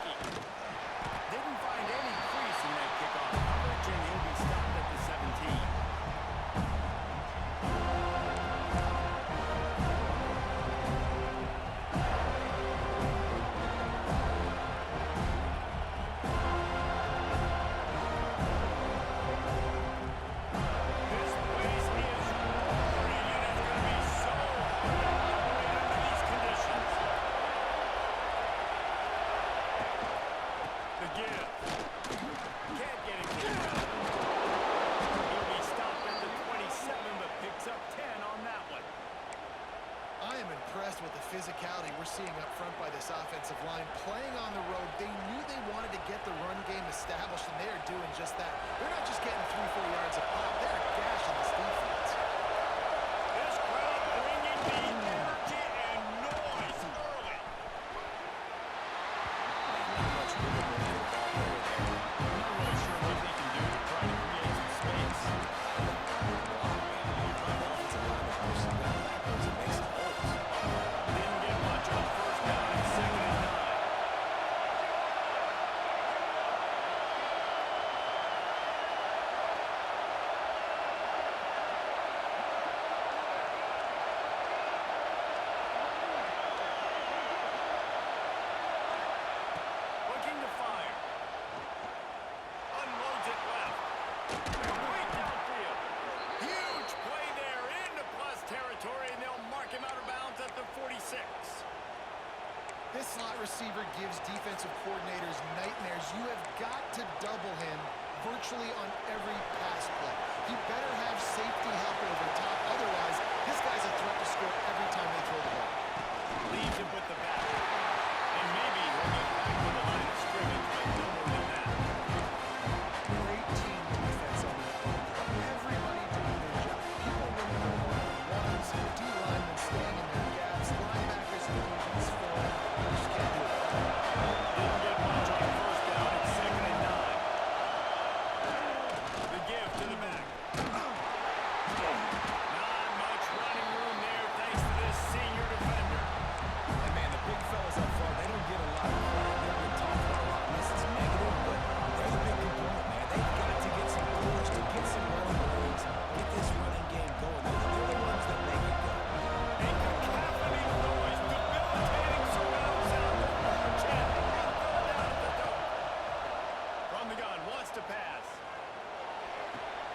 tricky. Didn't find any crease in that kickoff coverage, and he'll be stopped at the 17. With the physicality we're seeing up front by this offensive line. Playing on the road, they knew they wanted to get the run game established, and they are doing just that. They're not just getting 3-4 yards a pop. They're gashing this defense. This crowd bringing the energy and noise early. Not much room to move the ball over there. I'm not really sure what they can do to try to create some space. This slot receiver gives defensive coordinators nightmares. You have got to double him virtually on every pass play. He better have safety help over top. Otherwise, this guy's a threat to score every time they throw the ball. Leaves him with the back. And maybe he'll get back to the line of scrimmage, but no more than that. Great team defense on that one. Everybody doing their job. People running on one-on-ones, D-linemen staying in their gaps, linebackers in defense form. Just can't do it. Didn't get much on first down at 2nd and 9. The give to the back. Not much running room there thanks to this senior defender. And man, the big fellas up front, they don't get a lot of credit. They've been talked about a lot, unless it's negative, but they're the big component, man. They've got to get some push to get some running lanes, get this running game going. They're the ones that make it go. A cacophony of noise, debilitating surround sound. Down at the door. From the gun, wants to pass.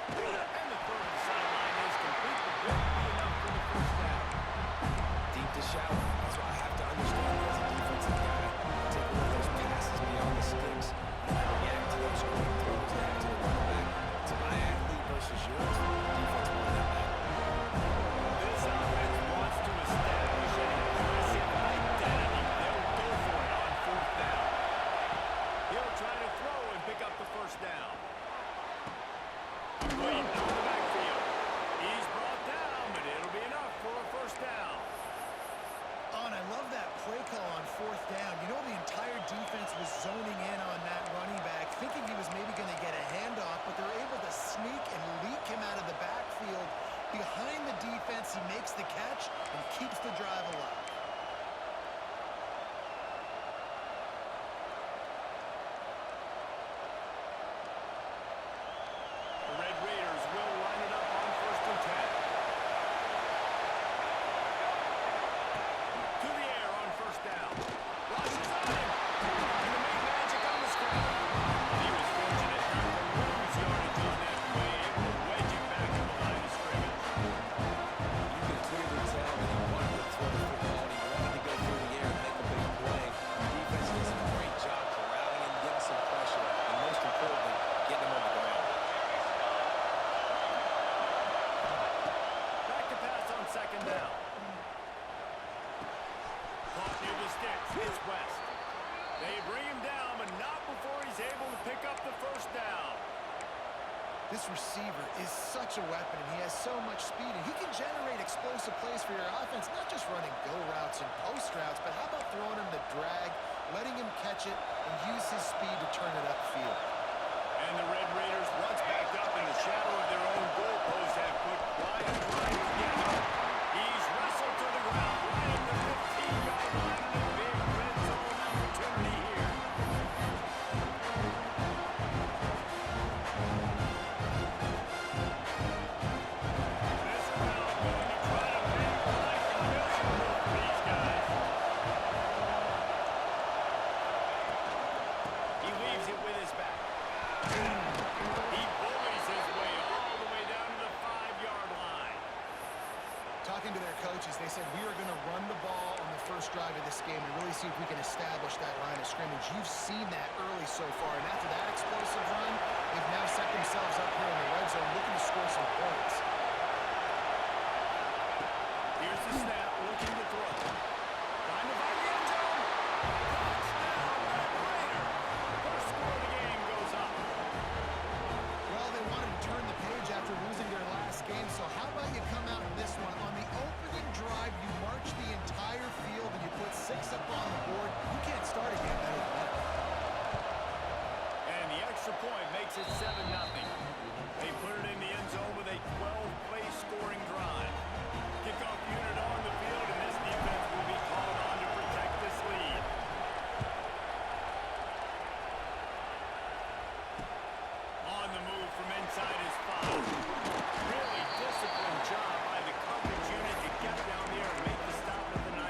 And the throw to the sideline is complete, but will be enough for the first down. Deep to shallow. That's why I have to understand as a defensive guy. Take one of those passes beyond the sticks and react to those quick throws back to the running back. It's my athlete versus yours. Defense won that battle. This offense wants to establish an impressive identity. They'll go for it on 4th down. He'll try to throw and pick up the first down. Wait, out of the backfield. He's brought down, but it'll be enough for a first down. And I love that play call on 4th down. You know, the entire defense was zoning in on that running back, thinking he was maybe going to get a handoff, but they're able to sneak and leak him out of the backfield. Behind the defense, he makes the catch and keeps the drive alive. The Red Raiders will line it up on 1st and 10. To the air on 1st down. Rodgers on him. Trying to make magic on the scramble. He was fortunate not to lose yardage on that play. Able to wedge it back to the line of scrimmage. You can clearly tell that he wanted to throw the football. He wanted to go through the air and make a big play. The defense does a great job corralling him, getting some pressure, and most importantly, getting him on the ground. Back to pass on 2nd down. Caught near the sticks. It's West. They bring him down, but not before he's able to pick up the first down. This receiver is such a weapon, and he has so much speed, and he can generate explosive plays for your offense, not just running go routes and post routes, but how about throwing him the drag, letting him catch it, and use his speed to turn it upfield. And the Red Raiders, once backed up in the shadow of their own goalpost, have put quiet drive together. He's wrestled to the ground right at the 15-yard line, and a big red zone opportunity here. game and really see if we can establish that line of scrimmage. You've seen that early so far, and after that explosive run, they've now set themselves up here in the red zone looking to score some points. Here's the snap, looking to throw. Trying to find the end zone. Touchdown, Red Raider. First score of the game goes up. Well, they wanted to turn the page after losing their last game, so how about you come out in this one? On the opening drive, you march the entire field and you put 6 up on the board. You can't start a game better than that. And the extra point makes it 7-0. They put it in the end zone with a 12-play scoring drive. Kickoff unit on the field, and this defense will be called on to protect this lead. On the move from inside his 5. Really disciplined job by the coverage unit to get down there and make the stop at the 19.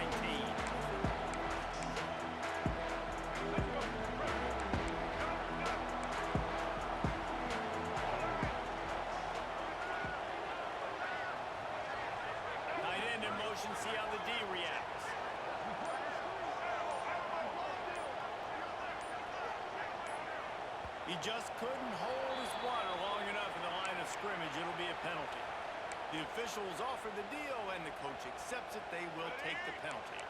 Tight end in motion, see how the D reacts. He just couldn't hold his water long enough in the line of scrimmage. It'll be a penalty. The officials offer the deal, and the coach accepts it. They will take the penalty.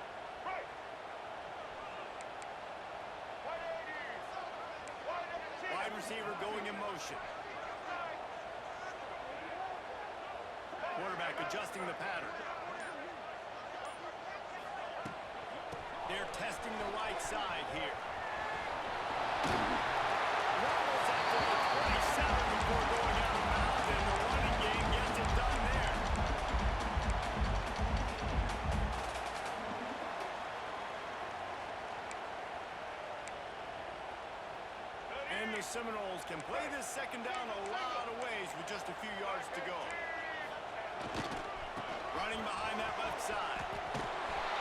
Wide receiver going in motion. Quarterback adjusting the pattern. They're testing the right side here. Almost after the 27 before going out of bounds, and the running game gets it done there. And the Seminoles can play this second down a lot of ways with just a few yards to go. Running behind that left side.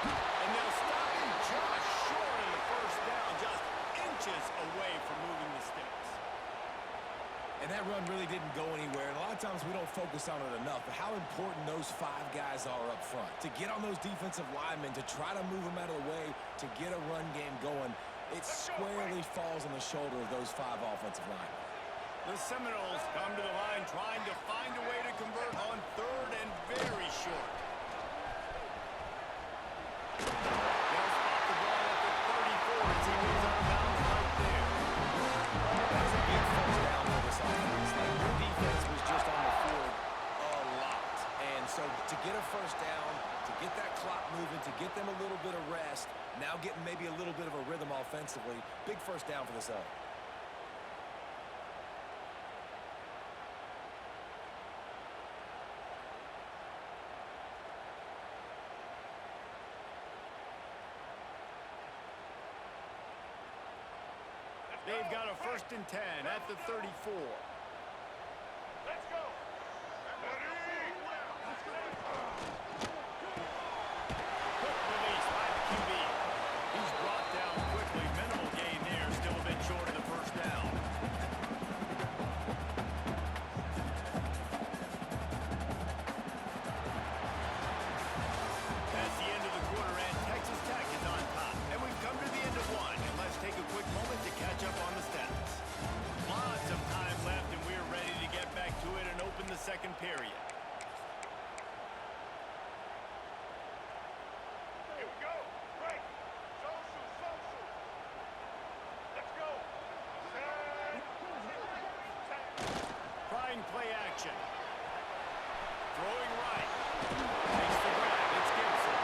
And they'll stop him just short of the first down, just inches away from moving the sticks. And that run really didn't go anywhere. And a lot of times we don't focus on it enough, but how important those 5 guys are up front. To get on those defensive linemen, to try to move them out of the way, to get a run game going, it squarely falls on the shoulder of those 5 offensive linemen. The Seminoles come to the line trying to find a way to convert on 3rd and very short. They'll spot the ball at the 34 as he goes out of bounds right there. That's a big first down for this offense. Like, their defense was just on the field a lot. And so to get a first down, to get that clock moving, to get them a little bit of rest, now getting maybe a little bit of a rhythm offensively, big first down for this up. They've got a 1st and 10 at the 34. Let's go. Quick release by the QB. He's brought down quickly. Minimal gain there. Still a bit short of the first down. That's the end of the quarter, and Texas Tech is on top. And we've come to the end of one. And let's take a quick moment to catch up on the stats. Lots of time left, and we're ready to get back to it and open the second period. Here we go. Right. Let's go. Trying play action. Throwing right. Takes the grab. It's Gibson.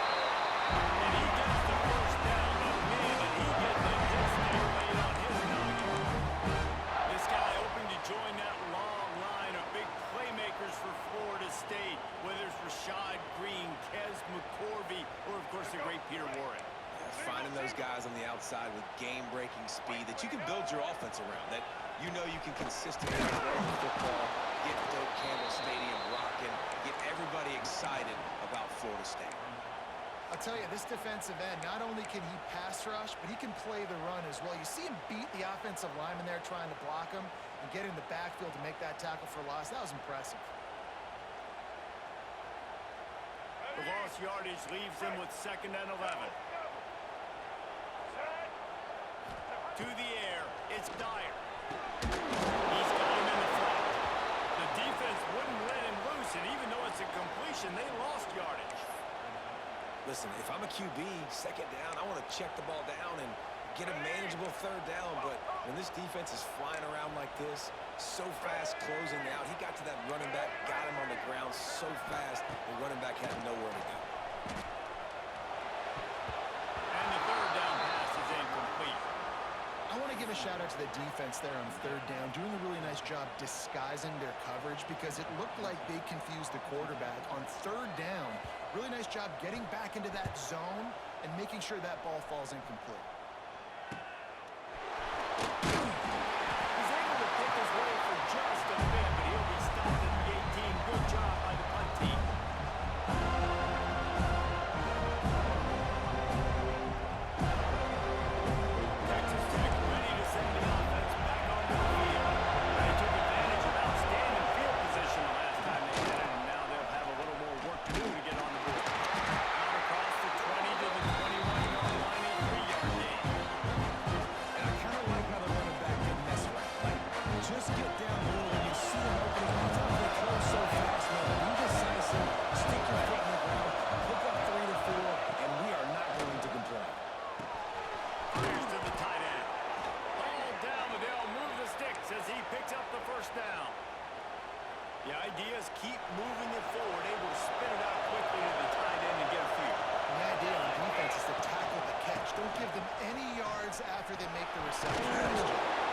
And he gets the first down. But man, did he get the hits there laid on his noggin. This guy hoping to join that long line of big playmakers for Florida State, whether it's Rashad Green, Kez McCorvey, or of course the great Peter Warren. Finding those guys on the outside with game-breaking speed that you can build your offense around, that you know you can consistently throw the football, get Doak Campbell Stadium rocking, get everybody excited about Florida State. I'll tell you, this defensive end, not only can he pass rush, but he can play the run as well. You see him beat the offensive lineman there trying to block him and get in the backfield to make that tackle for loss. That was impressive. The lost yardage leaves them with 2nd and 11. to the air. It's Dyer. He's got him in the flat. The defense wouldn't let him loose, and even though it's a completion, they lost yardage. Listen, if I'm a QB, second down, I want to check the ball down and get a manageable third down. But when this defense is flying around like this, so fast closing out, he got to that running back, got him on the ground so fast, the running back had nowhere to go. And the third down pass is incomplete. I want to give a shout out to the defense there on third down, doing a really nice job disguising their coverage because it looked like they confused the quarterback on third down. Really nice job getting back into that zone and making sure that ball falls incomplete. He's able to pick his way for just a bit, but he'll be stopped at the 18. Good job by the punt team. Texas Tech ready to send the offense back onto the field. They took advantage of outstanding field position the last time they did it, and now they'll have a little more work to do to get on the board. Out across the 20 to the 21-yard line, a 3-yard gain. And I kind of like how the running back didn't mess around. Like, just get down the middle when you see an opening. Sometimes they close so fast, man. Be decisive, stick your foot in the ground, pick up 3 to 4, and we are not going to complain. Fires to the tight end. Ball down, Liddell move the sticks as he picks up the first down. The idea is keep moving it forward, able to spin it out quickly to the tight end and get a few. The idea on defense is to tackle the catch. Don't give them any yards after they make the reception. Nice job.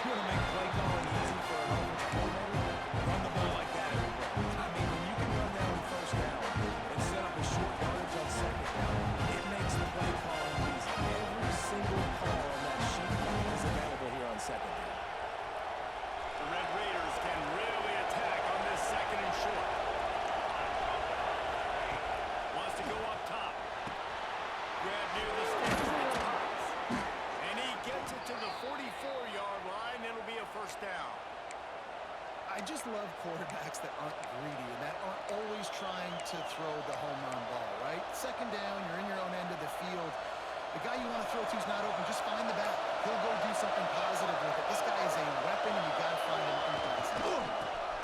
You want to make play calling easy for an offensive coordinator? Run the ball like that every play. I mean, when you can run down on first down and set up a short yardage on second down, it makes play calling easy. Every single call on that sheet is available here on second down. The Red Raiders can really attack on this second and short. Wants to go up top. Grab near the sticks. It's Hines. And he gets it to the 44-yard line. It'll be a first down. I just love quarterbacks that aren't greedy and that aren't always trying to throw the home run ball, right? Second down, you're in your own end of the field. The guy you want to throw to is not open. Just find the back. He'll go do something positive with it. This guy is a weapon, and you got to find him in the pass.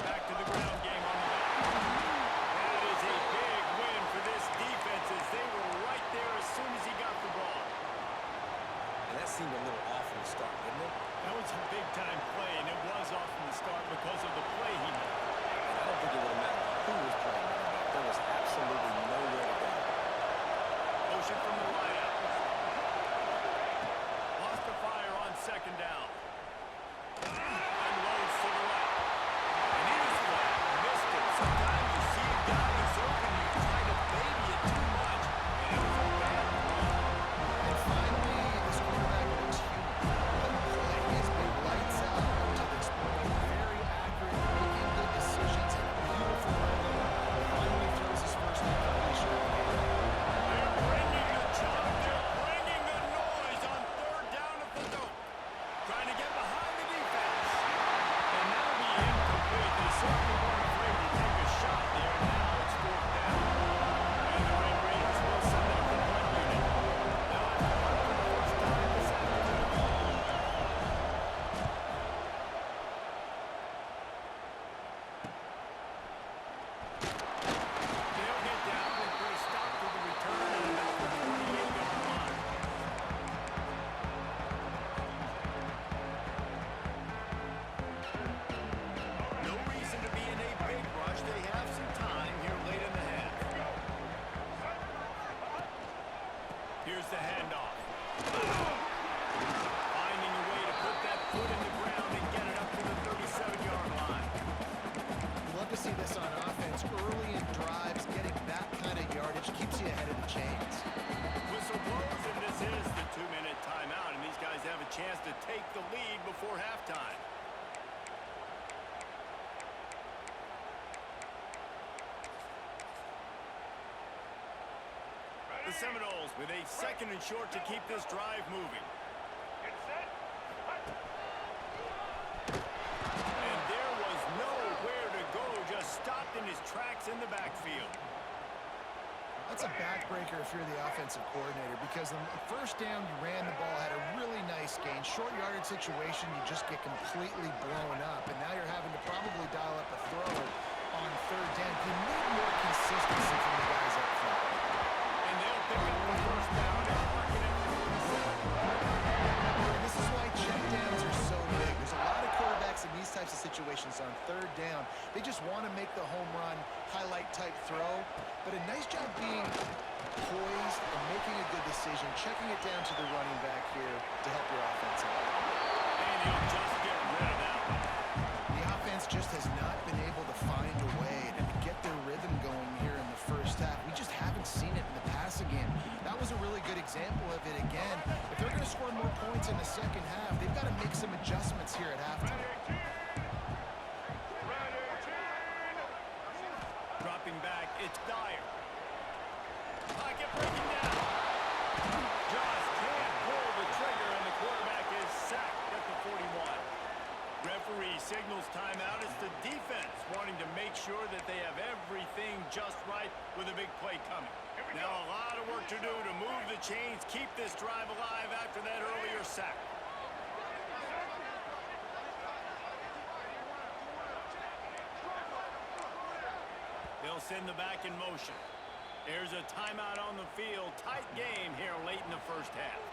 Back to the ground game on the back. That is a big win for this defense as they were right there as soon as he got the ball. And that seemed a little off from the start, didn't it? That was a big-time play, and it was off from the start because of the play he made. And I don't think it would have mattered who was playing running back. There was absolutely nowhere to go. Motion from the wideout. Lost the fire on second down. Unloads to the left. And he was flat. Missed it. Sometimes you see a guy who's open, you try to baby it too much, and it was a bad throw. And finally, this quarterback looks human. He's been lights out up to this point. Very accurate, making good decisions, and a beautiful run. Finally throws his first incompletion of the game. They're bringing the chop. They're bringing the noise on third down at the dope. Trying to get behind the defense. And now the incomplete. They certainly weren't afraid to take a shot there. Now it's fourth down. And the Red Raiders will send out the punt unit. They'll have to punt for the first time this afternoon. They'll get down and put a stop to the return at about the 28-yard line. No reason to be in a big rush. They have some time here late in the half. Here's the handoff. Finding a way to put that foot in the ground and get it up to the 37-yard line. Love to see this on offense. Early in drives, getting that kind of yardage keeps you ahead of the chains. Whistle blows, and this is the 2-minute timeout, and these guys have a chance to take the lead before halftime. The Seminoles with a second and short to keep this drive moving. And there was nowhere to go, just stopped in his tracks in the backfield. That's a backbreaker if you're the offensive coordinator because the first down you ran the ball, had a really nice In short yardage situation, you just get completely blown up, and now you're having to probably dial up a throw on third down. You need more consistency from the guys up front. And they'll pick up the first down and mark it at the 47. And this is why checkdowns are so big. There's a lot of quarterbacks in these types of situations on third down. They just want to make the home run, highlight type throw, but a nice job being poised and making a good decision, checking it down to the running back here to help your offense out. And he'll just get rid of that one. The offense just has not been able to find a way to get their rhythm going here in the first half. We just haven't seen it in the passing game. That was a really good example of it again. If they're going to score more points in the second half, they've got to make some adjustments here at halftime. Dropping back, it's Dyer. Pocket breaking down. Just can't pull the trigger, and the quarterback is sacked at the 41. Referee signals timeout. It's the defense wanting to make sure that they have everything just right with a big play coming. Now a lot of work to do to move the chains, keep this drive alive after that earlier sack. They'll send the back in motion. There's a timeout on the field. Tight game here late in the first half.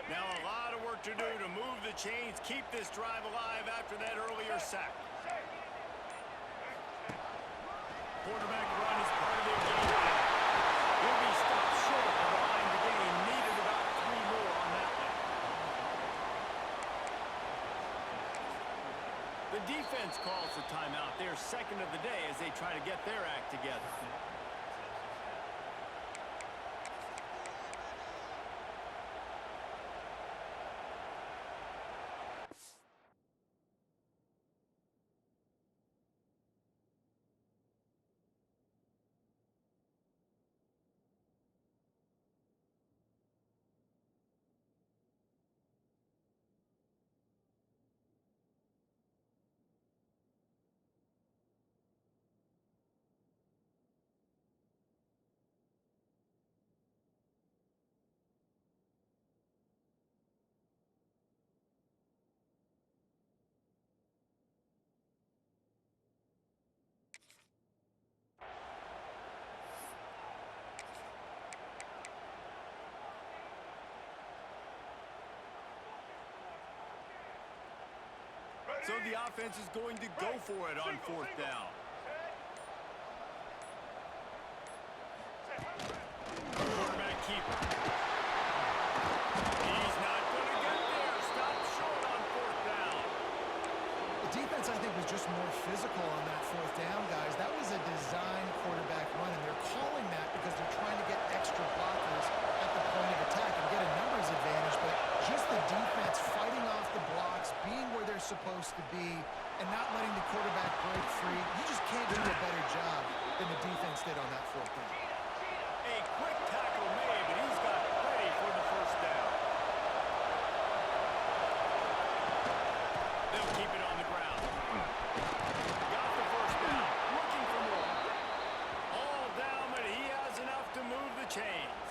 Now a lot of work to do to move the chains, keep this drive alive after that earlier sack. Quarterback run is part of their game plan. He'll be stopped short of the line to gain. Needed about 3 more on that one. The defense calls the timeout. Their second of the day as they try to get their act together. So the offense is going to go for it on fourth down. Quarterback keeper. He's not going to get there. Stop short on fourth down. The defense, I think, was just more physical on that fourth down, guys. That was a design quarterback run, and they're calling that because they're trying to get extra blockers at the point of attack and get a numbers advantage, but just the defense fighting off the blocks, being where they're supposed to be, and not letting the quarterback break free. You just can't do a better job than the defense did on that fourth down. A quick tackle made, but he's got plenty for the first down. They'll keep it on the ground. Got the first down. Looking for more. All down, but he has enough to move the chains.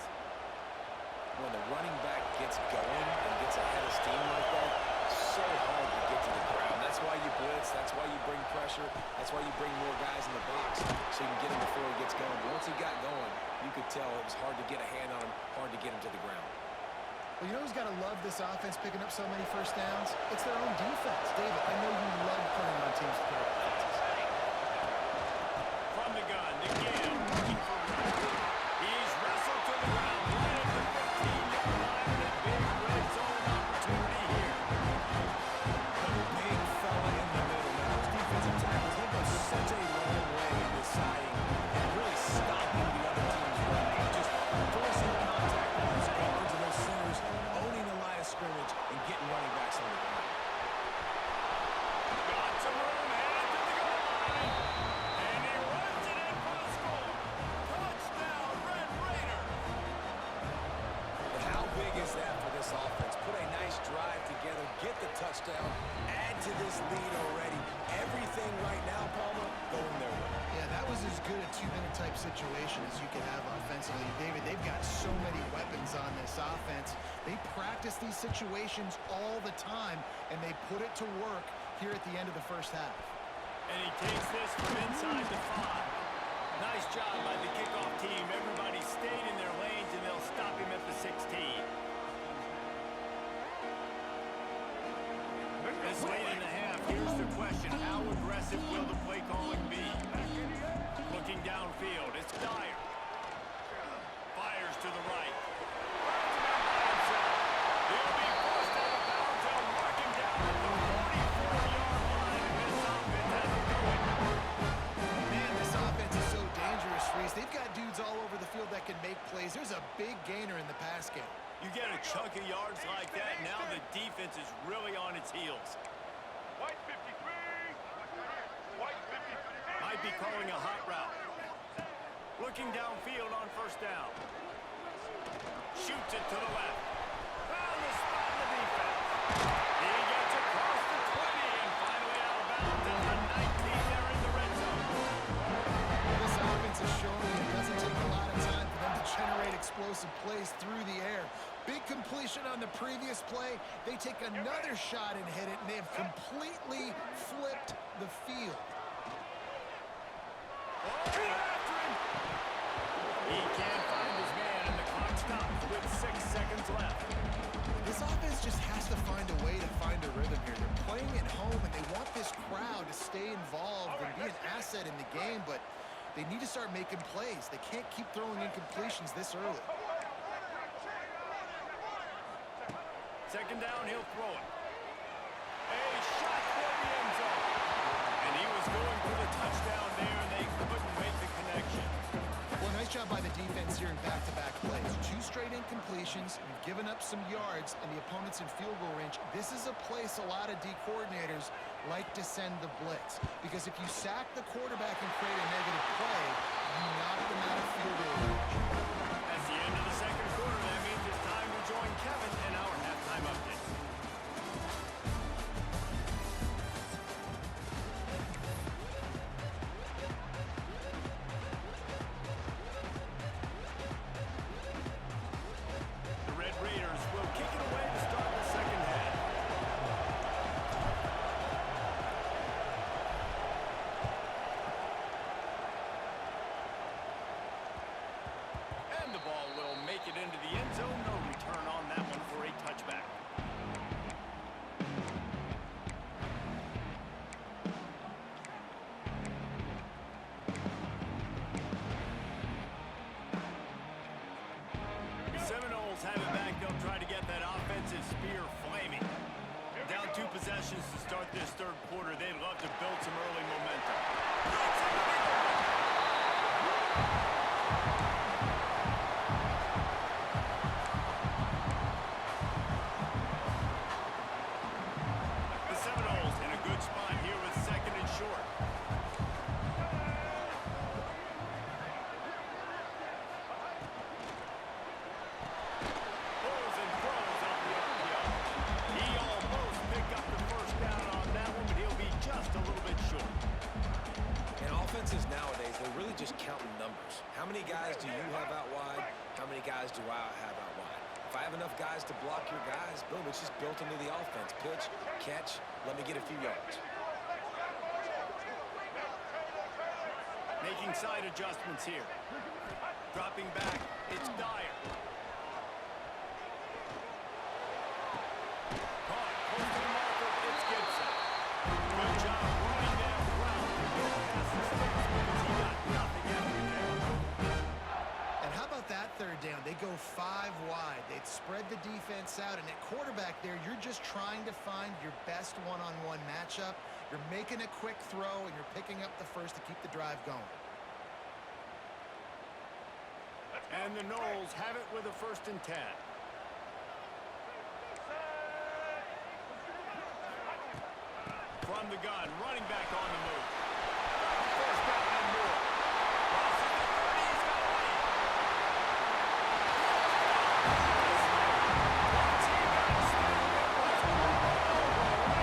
When the running back gets going and gets ahead of steam like that, so hard to get to the ground. That's why you blitz. That's why you bring pressure. That's why you bring more guys in the box so you can get him before he gets going. But once he got going, you could tell it was hard to get a hand on him, hard to get him to the ground. Well, you know who's got to love this offense picking up so many first downs? It's their own defense. David, I know you love playing on teams to play offenses. From the gun, again, looking for Red. He's wrestled to the ground, right at the 15-yard line, and a big red zone opportunity here. The big fella in the middle. Now, those defensive tackles, they go such a long way in deciding and really stopping the other team's run. Just forcing contact with those guards and those centers, owning the line of scrimmage and getting running backs on the ground. Got some room, headed to the goal line. And he runs it in for the touchdown, add to this lead already. Everything right now, Palmer, going their way. Yeah, that was as good a two-minute type situation as you can have offensively. David, they've got so many weapons on this offense. They practice these situations all the time, and they put it to work here at the end of the first half. And he takes this from inside the 5. Nice job by the kickoff team. Everybody stayed in their lanes, and they'll stop him at the 16. This late in the half, here's the question. How aggressive will the play calling be? Looking downfield, it's Dyer. Fires to the right. He'll be forced out of bounds. They'll mark him down at the 44-yard line, and this offense has it going. Man, this offense is so dangerous, Reese. They've got dudes all over the field that can make plays. There's a big gainer in the pass game. You get a chunk of yards like that, now the defense is really on its heels. White 53. White 53. Might be calling a hot route. Looking downfield on first down. Shoots it to the left. Found the spot in the defense. He gets across the 20 and finally out of bounds at the 19. They're in the red zone. This offense is showing me it doesn't take a lot of time for them to generate explosive plays through the air. Big completion on the previous play. They take another shot and hit it, and they have completely flipped the field. Oh, after him. He can't find his man, and the clock stops with 6 seconds left. This offense just has to find a way to find a rhythm here. They're playing at home, and they want this crowd to stay involved and be an asset in the game, but they need to start making plays. They can't keep throwing incompletions this early. Second down, he'll throw it. A shot toward the end zone. And he was going for the touchdown there, and they couldn't make the connection. Well, nice job by the defense here in back-to-back plays. 2 straight incompletions. You've given up some yards, and the opponent's in field goal range. This is a place a lot of D coordinators like to send the blitz. Because if you sack the quarterback and create a negative play, you knock them out of field goal range. That's the end of the second quarter. That means it's time to join Kevin in our halftime update. The Red Raiders will kick it away to start the second half. And the ball will make it into the end zone. No return on that one for a touchback. The Seminoles have it back. They'll try to get that offensive spear flaming. Down 2 possessions to start this third quarter. They'd love to build some early momentum. The Seminoles in a good spot here with second and short. Pulls and throws off the RPO. He almost picked up the first down on that one, but he'll be just a little bit short. And offenses nowadays, they're really just counting numbers. How many guys do you have out wide? How many guys do I have out wide? If I have enough guys to block your guys, boom, it's just built into the offense. Pitch, catch, let me get a few yards. Making side adjustments here. Dropping back, it's Dyer. Caught, close to the marker, it's Gibson. Good job running that route to get past the sticks because he got nothing after there. And how about that third down? They go 5 wide. They'd spread the defense out, and at quarterback there, you're just trying to find your best one-on-one matchup. You're making a quick throw, and you're picking up the first to keep the drive going. And the Noles have it with a 1st and 10. From the gun, running back on the move. First down and more. Crosses the 30, he's got a lead. Once he got a snap, it was all over.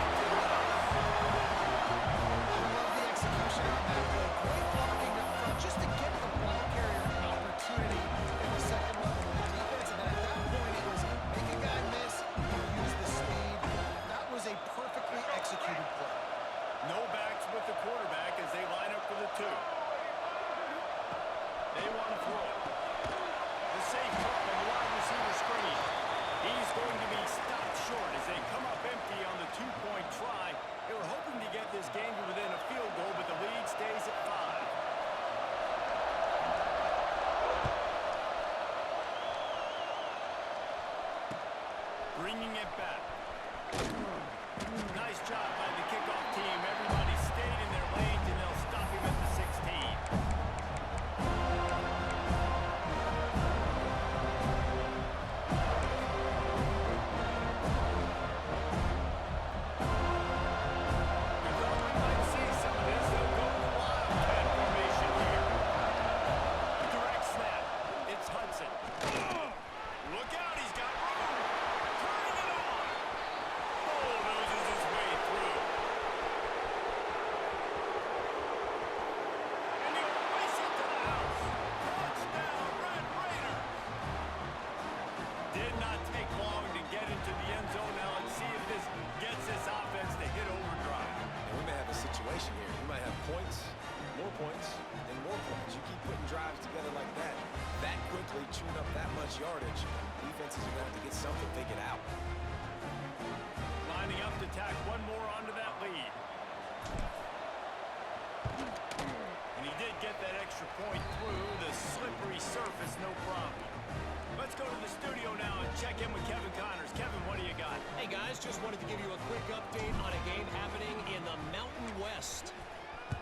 they get out. Lining up to tack one more onto that lead. And he did get that extra point through the slippery surface, no problem. Let's go to the studio now and check in with Kevin Connors. Kevin, what do you got? Hey guys, just wanted to give you a quick update on a game happening in the Mountain West.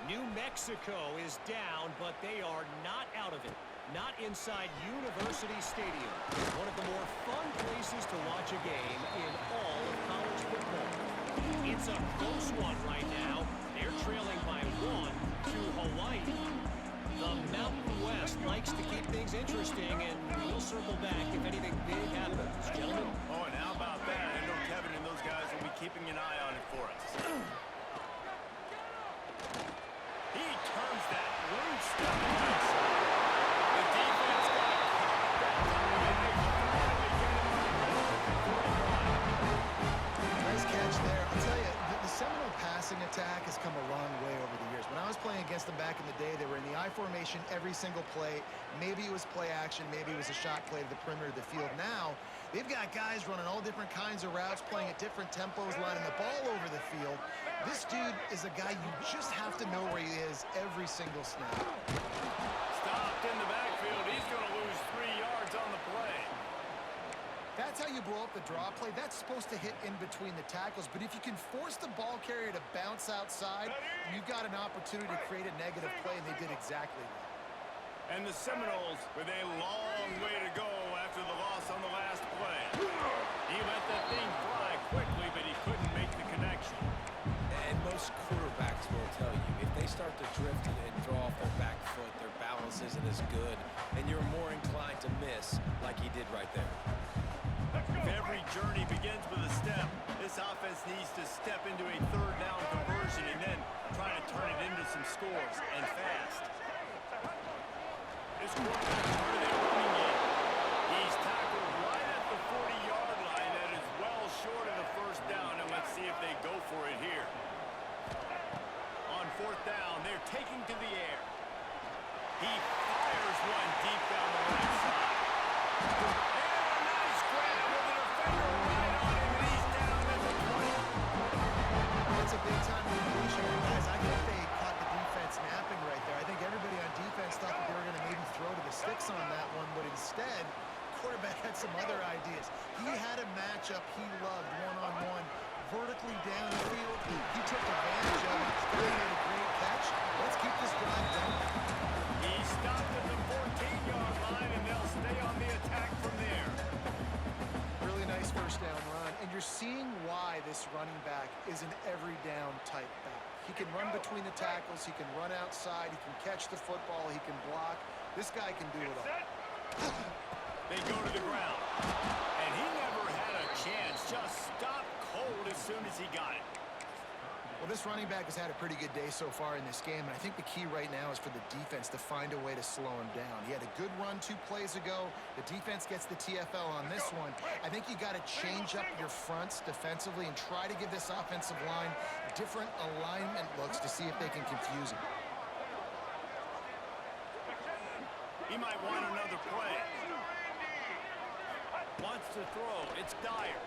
New Mexico is down, but they are not out of it. Not inside University Stadium, one of the more fun places to watch a game in all of college football. It's a close one right now. They're trailing by 1 to Hawaii. The Mountain West likes to keep things interesting, and we'll circle back if anything big happens. Gentlemen? Oh, and how about that? I know Kevin and those guys will be keeping an eye on it for us. He turns that loose step inside. The defense got caught that time, and they finally get him on the ground. Nice catch there. I'll tell you, the Seminole passing attack has come a long way over the years. When I was playing against them back in the day, they were in the I formation every single play. Maybe it was play action, maybe it was a shot play to the perimeter of the field. Now, they've got guys running all different kinds of routes, playing at different tempos, lining the ball over the field. This dude is a guy you just have to know where he is every single snap. Stopped in the backfield. He's going to lose 3 yards on the play. That's how you blow up the draw play. That's supposed to hit in between the tackles. But if you can force the ball carrier to bounce outside, you've got an opportunity to create a negative play, and they did exactly that. And the Seminoles with a long way to go after the loss on the last play. He let that thing fly quickly, but he couldn't make the connection. And most quarterbacks will tell you, if they start to drift and throw off their back foot, their balance isn't as good, and you're more inclined to miss like he did right there. If every journey begins with a step, this offense needs to step into a third down conversion and then try to turn it into some scores, and fast. This quarterback started their running game. He's tackled right at the 40-yard line. That is well short of the first down, and let's see if they go for it here. On fourth down, they're taking to the air. He fires one deep down the right side. That's a big-time completion. Guys, I think they caught the defense napping right there. I think everybody on defense thought that they were going to maybe throw to the sticks on that one, but instead, quarterback had some other ideas. He had a matchup he loved, one-on-one, vertically down the field. He took advantage of it. He made a great catch. Let's keep this drive going. He stopped at the 14-yard line, and they'll stay on the attack from there. Really nice first down run, and you're seeing why this running back is an every down type back. He can run between the tackles, he can run outside, he can catch the football, he can block. This guy can do it all. They go to the ground, and he never had a chance. Just stopped cold as soon as he got it. Well, this running back has had a pretty good day so far in this game, and I think the key right now is for the defense to find a way to slow him down. He had a good run 2 plays ago. The defense gets the TFL on this one. I think you got to change up your fronts defensively and try to give this offensive line different alignment looks to see if they can confuse him. He might want another play. Wants to throw. It's Dyer.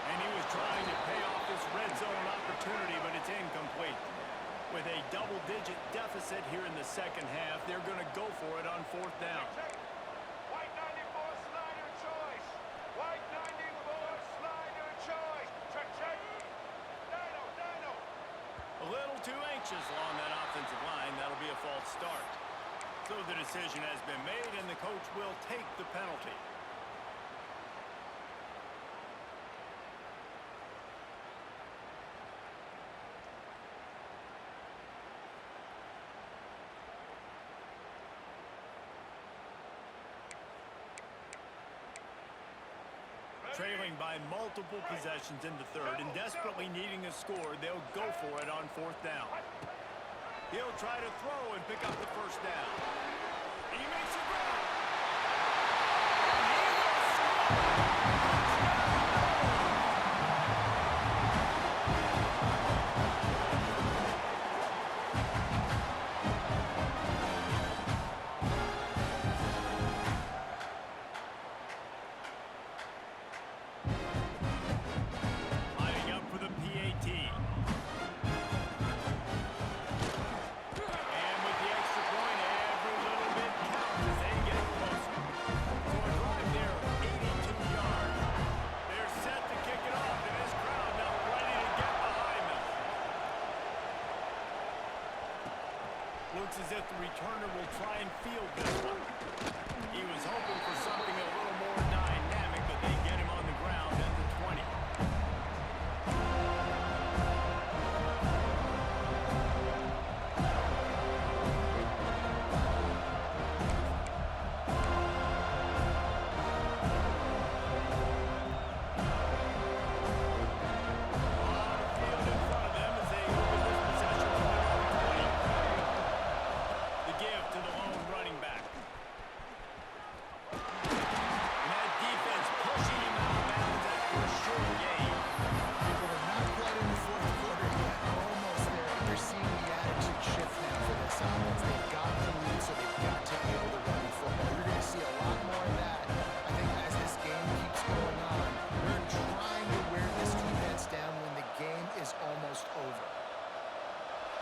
And he was trying to pay off this red zone opportunity, but it's incomplete. With a double-digit deficit here in the second half, they're going to go for it on fourth down. White 94, Snyder choice. White 94, Snyder choice. Check. Dino. A little too anxious along that offensive line. That'll be a false start. So the decision has been made, and the coach will take the penalty. Trailing by multiple possessions in the third and desperately needing a score, they'll go for it on fourth down. He'll try to throw and pick up the first down. He makes a grab. Looks as if the returner will try and field this one. He was hoping for something a little more dynamic, but they get him on the ground at the 20.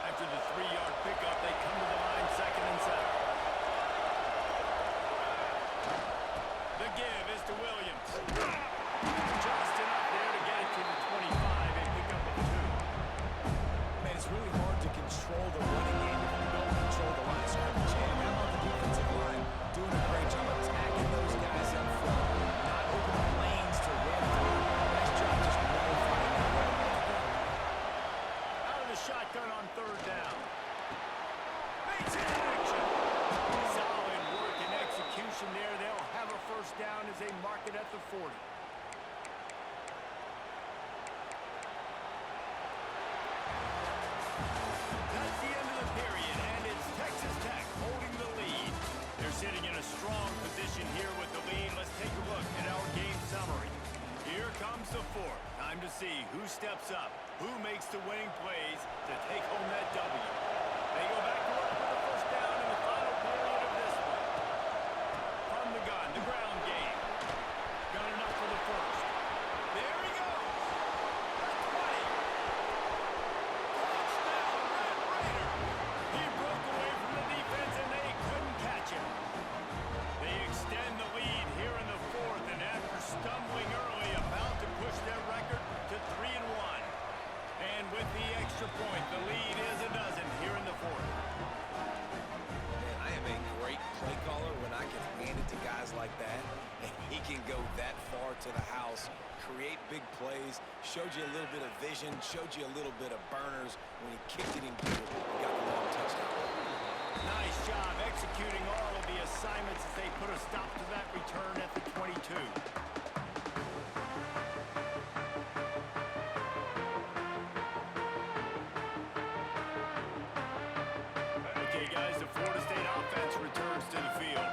After the 3-yard pickup, they come to the line, 2nd and 7. The give is to Williams. Just enough there to get it to the 25 and pick up a 2. Man, it's really hard to control the running game if you don't control the line of scrimmage. And how about the defensive line doing a great job attacking those guys up front, not opening lanes to run through. Nice job just nullifying that run right there. Out of the shotgun on 3rd down. Bates in action. Solid work and execution there. They'll have a 1st down as they mark it at the 40. That's the end of the period, and it's Texas Tech holding the lead. They're sitting in a strong position here with the lead. Let's take a look at our game summary. Here comes the 4th. Time to see who steps up, who makes the winning plays to take home that W. They go back to work with the 1st down in the final period of this one. From the gun, the ground game. Gun enough for the 1st. There he goes. The 20. Touchdown, Red Raiders. He broke away from the defense and they couldn't catch him. They extend the lead here in the 4th, and after stumbling early, about to push their record to 3-1. And with the extra point, the lead is a dozen here in the 4th. Man, I am a great play caller when I can hand it to guys like that. And he can go that far to the house, create big plays, showed you a little bit of vision, showed you a little bit of burners. When he kicked it in here, he got the long touchdown. Nice job executing all of the assignments as they put a stop to that return at the 22. Okay, guys, the Florida State offense returns to the field.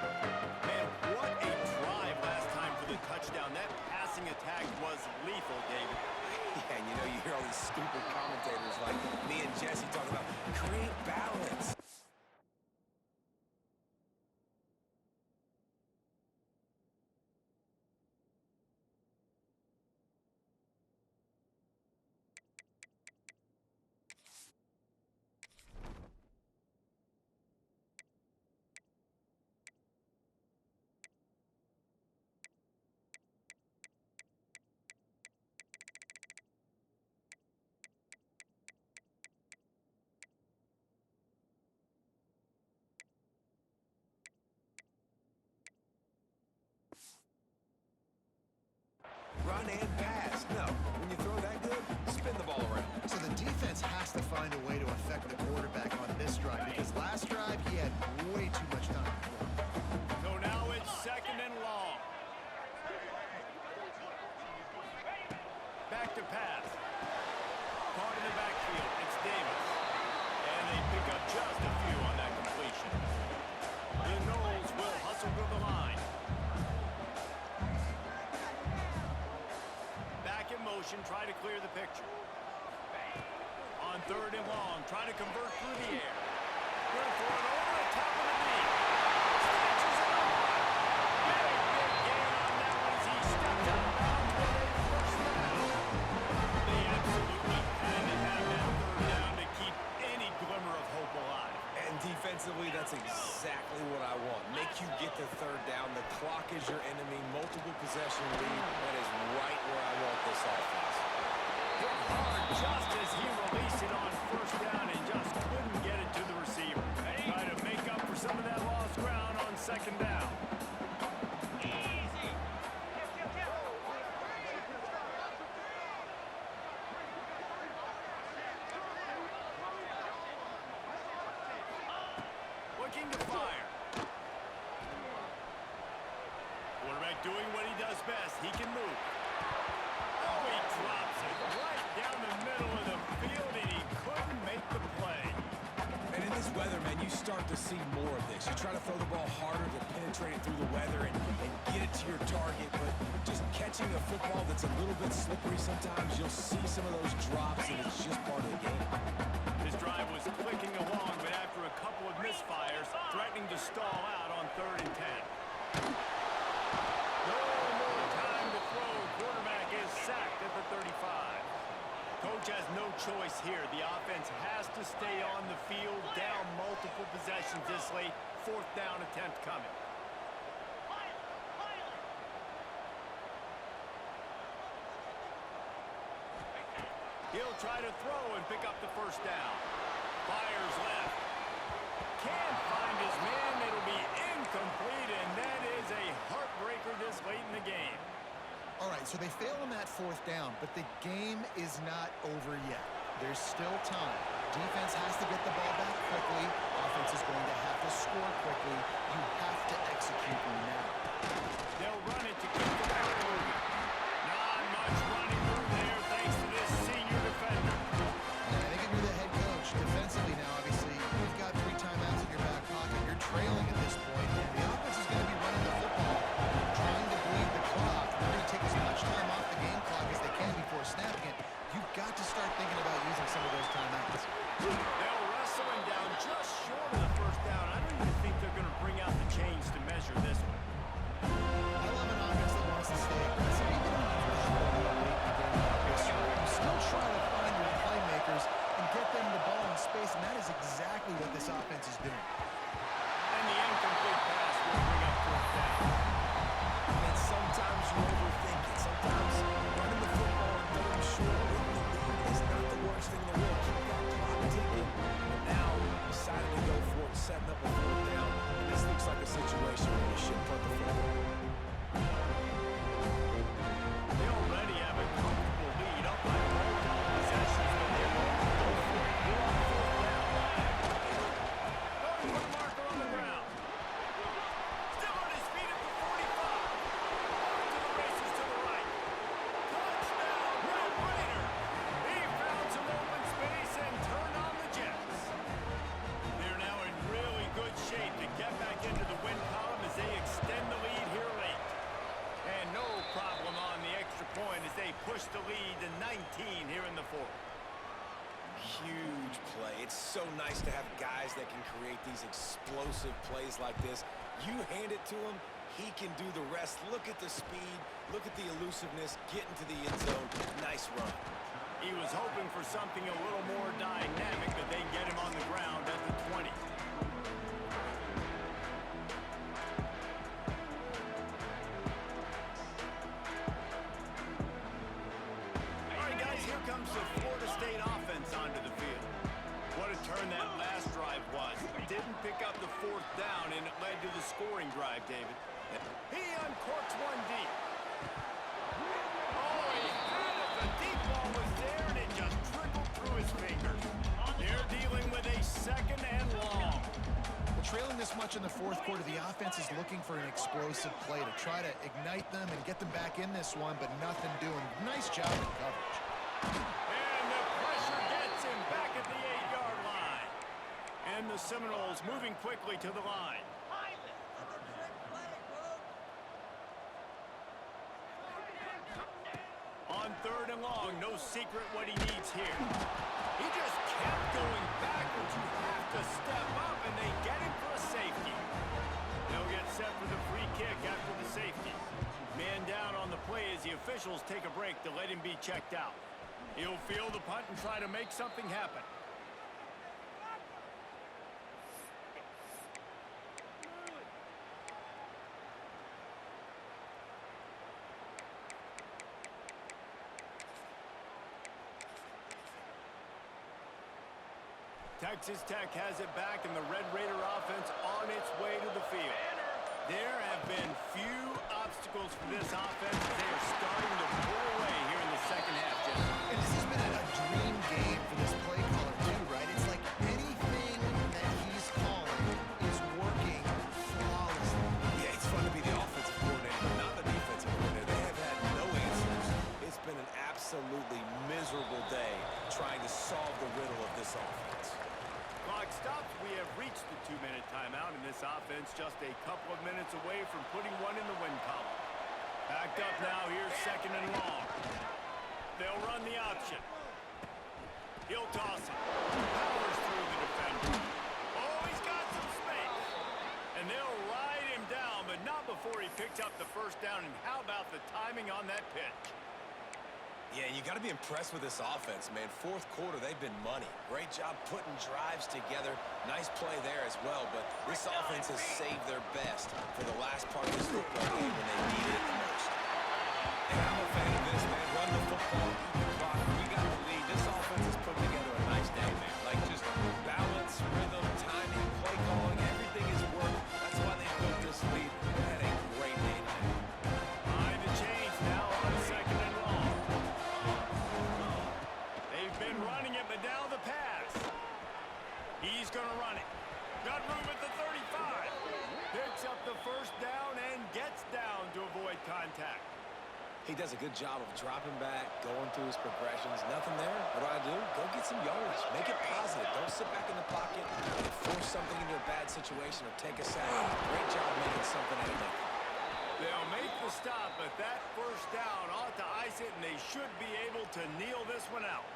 Man, what a drive last time for the touchdown. That passing attack was lethal, David. Yeah, and you know, you hear all these stupid commentators like me and Jesse talking about create balance. Run and pass. No, when you throw that good, spin the ball around. So the defense has to find a way to affect the quarterback on this drive, because last drive he had way too much time to throw. So now it's 2nd and long. Back to pass. Caught in the backfield. It's Davis. And they pick up just a few on that completion. The Knowles will hustle to the line. Back in motion, try to clear the picture. On 3rd and long, try to convert through the air. Going for it over the top of the knee. Snatches it up. Big gain on that one as he stepped out of bounds with a 1st down. They absolutely had to have that 3rd down to keep any glimmer of hope alive. And defensively, that's exactly what I want. Make you get the 3rd down. The clock is your enemy. Multiple possession lead. That is right where I want this offense. Hit hard just as he released it on 1st down and just couldn't get it to the receiver. Try to second down. Looking to fire. Quarterback doing what he does best. He can move. Oh, he drops it right down the middle of the field, and he couldn't make the play. And in this weather, man, you start to see more of this. You try to throw the ball harder to penetrate it through the weather and get it to your target, but just catching a football that's a little bit slippery sometimes, you'll see some of those drops, and it's just part of the game. His drive was clicking along, but after a couple of misfires, threatening to stall out on 3rd and 10. No more time to throw. Quarterback is sacked at the 35. Coach has no choice here. The offense has to stay on the field, down multiple possessions this late. 4th down attempt coming. He'll try to throw and pick up the 1st down. Fires left. Can't find his man. It'll be incomplete, and that is a heartbreaker this late in the game. All right, so they fail on that 4th down, but the game is not over yet. There's still time. Defense has to get the ball back quickly. Offense is going to have to score quickly. You have to execute now. They'll run it to keep the ball moving. Not much running room there thanks to this senior defender. And I think if you're the head coach, defensively now, obviously, you've got 3 timeouts in your back pocket. You're trailing at this point, and the offense is going to be running the football, trying to bleed the clock. They're going to take as much time off the game clock as they can before snapping it. You've got to start thinking about using some of those timeouts. They'll wrestle him down just short of the 1st down. I don't even think they're going to bring out the chains to measure this one. I love an offense that wants to stay aggressive. Even when you're short a little late in the game like this, you still try to find your playmakers and get them the ball in space, and that is exactly what this offense is doing. And the incomplete pass will bring up 4th down. And sometimes you overthink it. Sometimes running the football and throwing short with the lead is not the worst thing in the world. Keep that clock ticking. And now decided to go for it, setting up a 4th down. And this looks like a situation where you shouldn't put the football. They already have a comfortable lead up by multiple possessions, but they're going to go for it. They're on 4th down. Going for the marker on the ground. Still on his feet at the 45. Off to the races to the right. Touchdown, Red Raider. He found some open space and turned on the Jets. They're now in really good shape to get back into the win column as they extend the lead here late. And no problem on the extra point as they push the lead to 19 here in the 4th. Huge play. It's so nice to have guys that can create these explosive plays like this. You hand it to him, he can do the rest. Look at the speed, look at the elusiveness, get into the end zone. Nice run. He was hoping for something a little more dynamic, but they get him on the ground at the 20. All right, guys, here comes the Florida State offense onto the field. What a turn that last drive was. Didn't pick up the 4th down, and it led to the scoring drive, David. He uncorks one deep. Oh, he had it. The deep ball was there, and it just trickled through his fingers. They're dealing with a 2nd and long. Well, trailing this much in the 4th quarter, the offense is looking for an explosive play to try to ignite them and get them back in this one, but nothing doing. Nice job in coverage. And the pressure gets him back at the 8-yard line. And the Seminoles moving quickly to the line. On 3rd and long, no secret what he needs here. He just kept going backwards. You have to step up, and they get him for a safety. They'll get set for the free kick after the safety. Man down on the play as the officials take a break to let him be checked out. He'll field the punt and try to make something happen. Texas Tech has it back, and the Red Raider offense on its way to the field. There have been few obstacles for this offense as they are starting to pull away here in the second half, Jesse. And this has been a dream game for this play caller, too, right? It's like anything that he's calling is working flawlessly. Yeah, it's fun to be the offensive coordinator, but not the defensive coordinator. They have had no answers. It's been an absolutely miserable day trying to solve the riddle of this offense. Clock stops. We have reached the 2-minute timeout, and this offense just a couple of minutes away from putting one in the win column. Backed up now. Here's second and long. They'll run the option. He'll toss it. Powers through the defender. Oh, he's got some space. And they'll ride him down, but not before he picks up the first down. And how about the timing on that pitch? Yeah, you got to be impressed with this offense, man. Fourth quarter, they've been money. Great job putting drives together. Nice play there as well, but this offense has saved their best for the last part of this football game when they needed it the most. And I'm a fan of this, man. Run the football, keep the clock. We got the lead. This offense has put together a nice day, man. Like just balance, rhythm, timing, play calling, everything has worked. That's why they built this lead. They had a great day tonight. Behind the chains now on second and long. They've been running it, but now the pass. He's going to run it. Got room at the 35. Picks up the first down and gets down to avoid contact. He does a good job of dropping back, going through his progressions. Nothing there. What do? Go get some yardage. Make it positive. Don't sit back in the pocket and force something into a bad situation or take a sack. Great job making something out of that. They'll make the stop, but that first down ought to ice it, and they should be able to kneel this one out.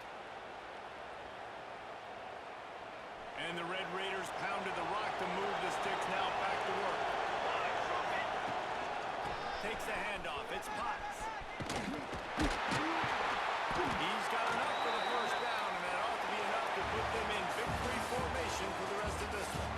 And the Red Raiders pounded the rock to move the sticks now back to work. Takes the handoff. It's Potts. He's got enough for the first down, and that ought to be enough to put them in victory formation for the rest of this one.